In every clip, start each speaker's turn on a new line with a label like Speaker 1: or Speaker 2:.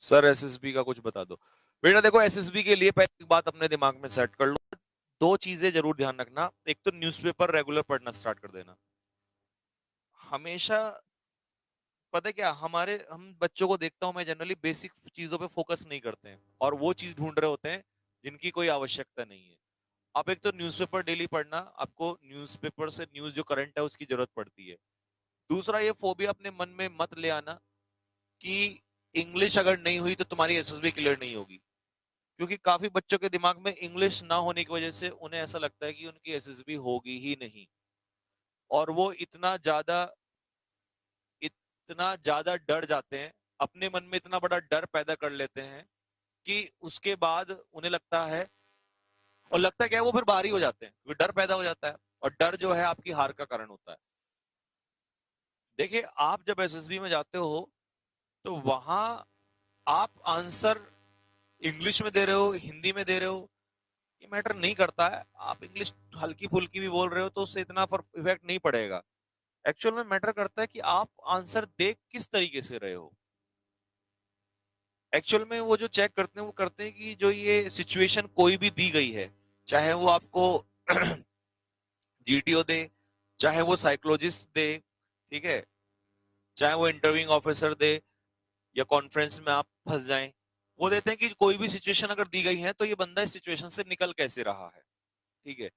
Speaker 1: Sir SSB का कुछ बता दो। बेटा देखो, एसएसबी के लिए पहले एक बात अपने दिमाग में सेट कर लो। दो चीजें जरूर ध्यान रखना। एक तो न्यूज़पेपर रेगुलर पढ़ना स्टार्ट कर देना हमेशा। पता है क्या, हम बच्चों को देखता हूं मैं, जनरली बेसिक चीजों पे फोकस नहीं करते हैं और वो चीज ढूंढ रहे होते हैं जिनकी कोई आवश्यकता नहीं है। आप एक तो न्यूज़पेपर डेली पढ़ना, आपको न्यूज़पेपर से न्यूज़ जो करंट है उसकी जरूरत पड़ती है। दूसरा, ये फोबिया अपने मन में मत ले आना कि इंग्लिश अगर नहीं हुई तो तुम्हारी एसएसबी क्लियर नहीं होगी। क्योंकि काफी बच्चों के दिमाग में इंग्लिश ना होने की वजह से उन्हें ऐसा लगता है कि उनकी एसएसबी होगी ही नहीं। और वो इतना ज्यादा डर जाते हैं, अपने मन में इतना बड़ा डर पैदा कर लेते हैं कि उसके बाद उन्हें लगता है, और लगता है क्या है, वो फिर भारी हो जाते हैं क्योंकि डर पैदा हो जाता है। और डर जो है आपकी हार का कारण होता है। देखिए, आप जब एसएसबी में जाते हो तो वहां आप आंसर इंग्लिश में दे रहे हो, हिंदी में दे रहे हो, ये मैटर नहीं करता है। आप इंग्लिश हल्की फुल्की भी बोल रहे हो तो उससे इतना इफेक्ट नहीं पड़ेगा। एक्चुअल में मैटर करता है कि आप आंसर देख किस तरीके से रहे हो। एक्चुअल में वो जो चेक करते हैं वो करते हैं कि जो ये सिचुएशन कोई भी दी गई है, चाहे वो आपको जीटीओ दे, चाहे वो साइकोलॉजिस्ट दे, ठीक है, चाहे वो इंटरव्यूइंग ऑफिसर दे, या कॉन्फ्रेंस में आप फंस जाएं, वो देते हैं कि कोई भी सिचुएशन अगर दी गई है तो ये बंदा इस सिचुएशन से निकल कैसे रहा है। ठीक है।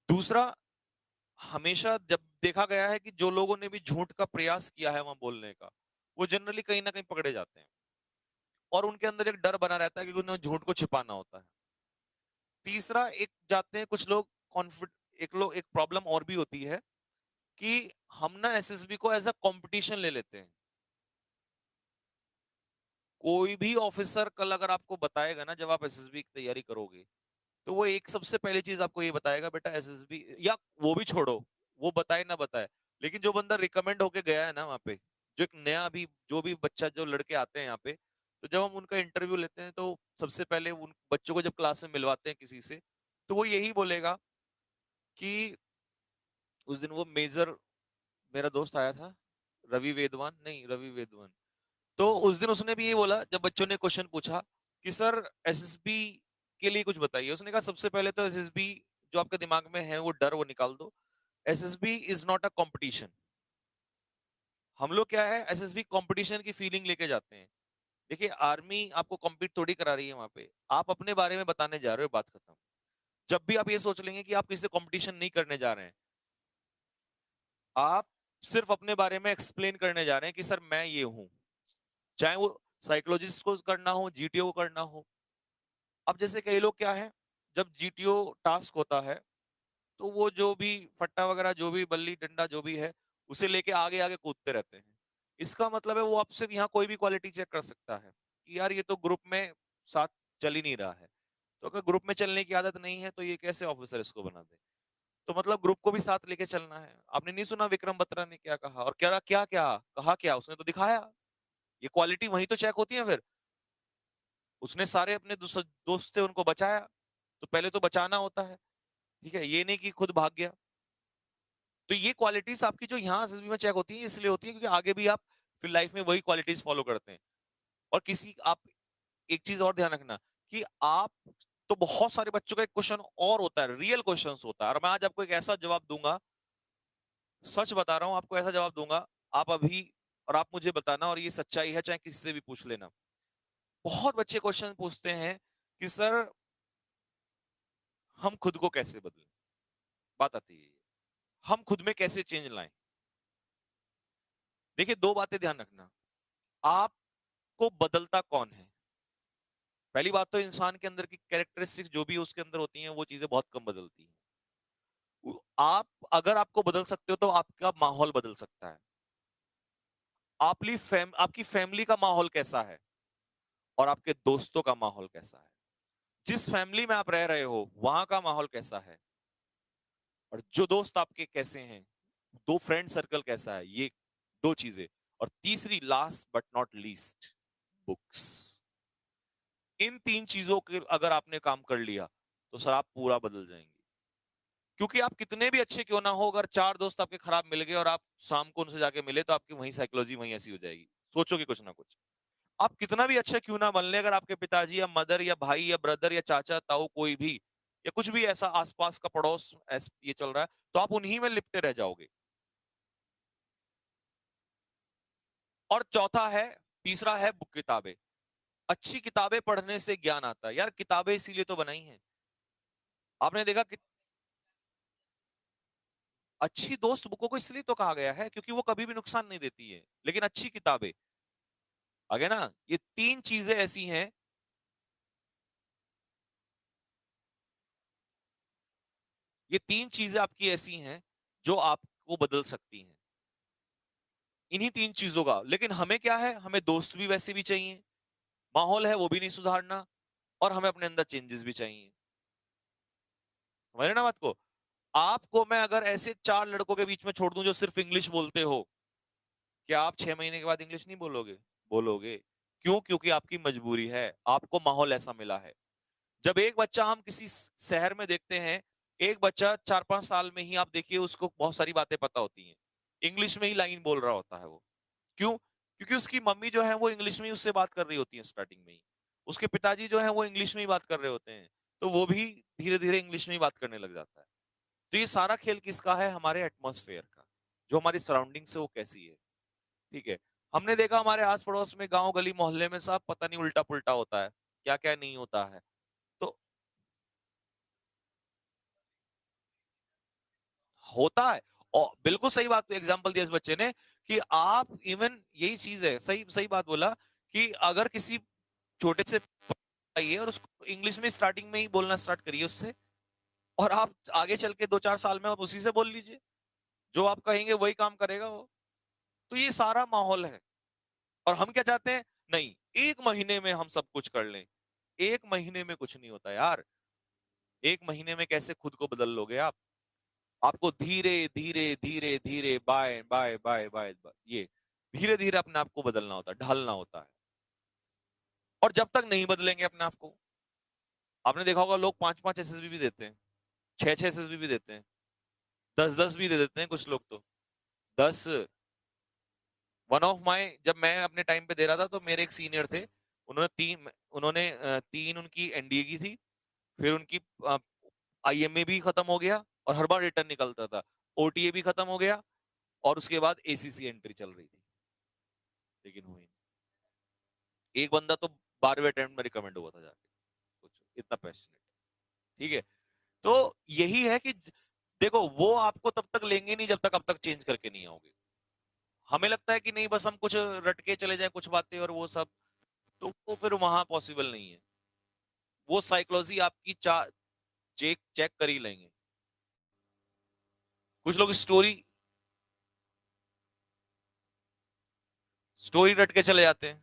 Speaker 1: दूसरा, हमेशा जब देखा गया है कि जो लोगों ने भी झूठ का प्रयास किया है वहां बोलने का, वो जनरली कहीं ना कहीं पकड़े जाते हैं और उनके अंदर एक डर बना रहता है कि उन्हें झूठ को छिपाना होता है। तीसरा, एक जाते हैं कुछ लोग कॉन्फिड एक प्रॉब्लम और भी होती है कि हम ना एसएसबी को एज अ कंपटीशन ले लेते हैं। कोई भी ऑफिसर कल अगर आपको बताएगा ना, जब आप एसएसबी की तैयारी करोगे, तो वो एक सबसे पहली चीज आपको ये बताएगा, बेटा एसएसबी, या वो भी छोड़ो, वो बताए ना बताए, लेकिन जो बंदा रिकमेंड होके गया है ना वहां पे, जो एक नया अभी जो भी बच्चा, जो लड़के आते हैं यहाँ पे, तो जब हम उनका इंटरव्यू लेते हैं तो सबसे पहले उन बच्चों को जब क्लास में मिलवाते हैं किसी से, तो वो यही बोलेगा कि उस दिन वो मेजर, मेरा दोस्त आया था, रवि वेदवान, तो उस दिन उसने भी ये बोला जब बच्चों ने क्वेश्चन पूछा कि सर एसएसबी के लिए कुछ बताइए। उसने कहा सबसे पहले तो एसएसबी जो आपके दिमाग में है वो डर, वो निकाल दो। SSB is not a competition. हम लोग क्या है, एसएसबी कंपटीशन की फीलिंग लेके जाते हैं। देखिए, आर्मी आपको कम्पीट थोड़ी करा रही है वहां पे, आप अपने बारे में बताने जा रहे हो, बात खत्म। जब भी आप ये सोच लेंगे कि आप किसी से कंपटीशन नहीं करने जा रहे हैं, आप सिर्फ अपने बारे में एक्सप्लेन करने जा रहे हैं कि सर मैं ये हूं, चाहे वो साइकोलॉजिस्ट को करना हो, जीटीओ को करना हो। अब जैसे कई लोग क्या है, जब जीटीओ टास्क होता है तो वो जो भी फट्टा वगैरह, जो भी बल्ली डंडा जो भी है, उसे लेके आगे आगे कूदते रहते हैं। इसका मतलब है वो आपसे यहाँ कोई भी क्वालिटी चेक कर सकता है कि यार ये तो ग्रुप में साथ चल ही नहीं रहा है। तो अगर ग्रुप में चलने की आदत नहीं है तो ये कैसे ऑफिसर इसको बना दे। तो मतलब ग्रुप को भी साथ लेके चलना है। आपने नहीं सुना विक्रम बत्रा ने क्या कहा, और क्या क्या क्या कहा, क्या उसने तो दिखाया। ये क्वालिटी वहीं तो चेक होती है फिर। उसने सारे अपने दोस्त थे उनको बचाया, तो पहले तो बचाना होता है। ठीक है, ये नहीं कि खुद भाग गया। तो ये क्वालिटीज आपकी जो यहाँ एसएसबी में चेक होती है, इसलिए होती है क्योंकि आगे भी आप फिर लाइफ में वही क्वालिटीज फॉलो करते हैं। और किसी आप एक चीज और ध्यान रखना कि आप, तो बहुत सारे बच्चों का एक क्वेश्चन और होता है, रियल क्वेश्चन होता है, और मैं आज आपको एक ऐसा जवाब दूंगा, सच बता रहा हूं आपको, ऐसा जवाब दूंगा आप अभी, और आप मुझे बताना, और ये सच्चाई है चाहे किसी से भी पूछ लेना। बहुत बच्चे क्वेश्चन पूछते हैं कि सर हम खुद को कैसे बदलें। बात आती है, हम खुद में कैसे चेंज लाएं। देखिए, दो बातें ध्यान रखना। आपको बदलता कौन है। पहली बात तो इंसान के अंदर की कैरेक्टरिस्टिक्स जो भी उसके अंदर होती हैं वो चीजें बहुत कम बदलती हैं। आप अगर आपको बदल सकते हो तो आपका माहौल बदल सकता है। आपकी फैमिली का माहौल कैसा है और आपके दोस्तों का माहौल कैसा है। जिस फैमिली में आप रह रहे हो वहां का माहौल कैसा है, और जो दोस्त आपके कैसे हैं, दो फ्रेंड सर्कल कैसा है, ये दो चीजें। और तीसरी, last but not least, books. इन तीन चीजों के अगर आपने काम कर लिया तो सर आप पूरा बदल जाएंगे। क्योंकि आप कितने भी अच्छे क्यों ना हो, अगर चार दोस्त आपके खराब मिल गए और आप शाम को उनसे जाके मिले तो आपकी वही साइकोलॉजी वही ऐसी हो जाएगी, सोचोगे कुछ ना कुछ। आप कितना भी अच्छे क्यों ना बन ले, अगर आपके पिताजी या मदर या भाई या ब्रदर या चाचा ताऊ कोई भी या कुछ भी ऐसा आसपास का पड़ोस ये चल रहा है, तो आप उन्हीं में लिपटे रह जाओगे। और चौथा है, तीसरा है बुक किताबें। अच्छी किताबें पढ़ने से ज्ञान आता है यार, किताबें इसीलिए तो बनाई हैं। आपने देखा कि अच्छी दोस्त बुकों को इसलिए तो कहा गया है क्योंकि वो कभी भी नुकसान नहीं देती है, लेकिन अच्छी किताबें, आगे ना, ये तीन चीजें ऐसी हैं, ये तीन चीजें आपकी ऐसी हैं जो आपको बदल सकती हैं, इन्हीं तीन चीजों का। लेकिन हमें क्या है, हमें दोस्त भी वैसे भी चाहिए, माहौल है वो भी नहीं सुधारना, और हमें अपने अंदर चेंजेस भी चाहिए। समझ रहे ना बात को? आपको मैं अगर ऐसे चार लड़कों के बीच में छोड़ दूं जो सिर्फ इंग्लिश बोलते हो, क्या आप 6 महीने के बाद इंग्लिश नहीं बोलोगे? बोलोगे। क्यों? क्योंकि आपकी मजबूरी है, आपको माहौल ऐसा मिला है। जब एक बच्चा, हम किसी शहर में देखते हैं, एक बच्चा 4-5 साल में ही आप देखिए उसको बहुत सारी बातें पता होती हैं, इंग्लिश में ही लाइन बोल रहा होता है वो। क्यों? क्योंकि उसकी मम्मी जो है वो इंग्लिश में ही उससे बात कर रही होती है स्टार्टिंग में ही, उसके पिताजी जो है वो इंग्लिश में ही बात कर रहे होते हैं, तो वो भी धीरे धीरे इंग्लिश में ही बात करने लग जाता है। तो ये सारा खेल किसका है? हमारे एटमॉस्फेयर का, जो हमारी सराउंडिंग से वो कैसी है। ठीक है। हमने देखा हमारे आस पड़ोस में, गांव गली मोहल्ले में सब पता नहीं उल्टा पुल्टा होता है, क्या क्या नहीं होता है। तो होता है, और बिल्कुल सही बात एग्जांपल दिया इस बच्चे ने, कि आप इवन यही चीज है, सही सही बात बोला, कि अगर किसी छोटे से आइए और उसको इंग्लिश में स्टार्टिंग में ही बोलना स्टार्ट करिए उससे, और आप आगे चल के 2-4 साल में आप उसी से बोल लीजिए, जो आप कहेंगे वही काम करेगा वो। तो ये सारा माहौल है। और हम क्या चाहते हैं? नहीं, 1 महीने में हम सब कुछ कर लें। 1 महीने में कुछ नहीं होता यार। 1 महीने में कैसे खुद को बदल लोगे आप? आपको धीरे धीरे धीरे धीरे, बाय बाय बाय बाय, ये धीरे धीरे अपने आप को बदलना होता है, ढालना होता है। और जब तक नहीं बदलेंगे अपने आप को, आपने देखा होगा लोग 5-5 एसएसबी भी देते हैं, 6-6 एसएसबी भी देते हैं, 10-10 भी दे देते हैं कुछ लोग तो। 10, वन ऑफ माय, जब मैं अपने टाइम पे दे रहा था तो मेरे एक सीनियर थे, उन्होंने 3 उनकी एनडीए की थी, फिर उनकी आईएमए भी खत्म हो गया और हर बार रिटर्न निकलता था, ओटीए भी खत्म हो गया, और उसके बाद एसीसी एंट्री चल रही थी, लेकिन हुई नहीं। एक बंदा तो 12वें अटेम्प्ट में रिकमेंड हुआ था जाके, सोचो इतना पैशनेट। ठीक है। तो यही है कि देखो, वो आपको तब तक लेंगे नहीं जब तक अब तक चेंज करके नहीं आओगे। हमें लगता है कि नहीं, बस हम कुछ रट के चले जाए कुछ बातें और वो सब, तो वो फिर वहां पॉसिबल नहीं है। वो साइकोलॉजी आपकी चेक चेक कर ही लेंगे। कुछ लोग स्टोरी स्टोरी रट के चले जाते हैं,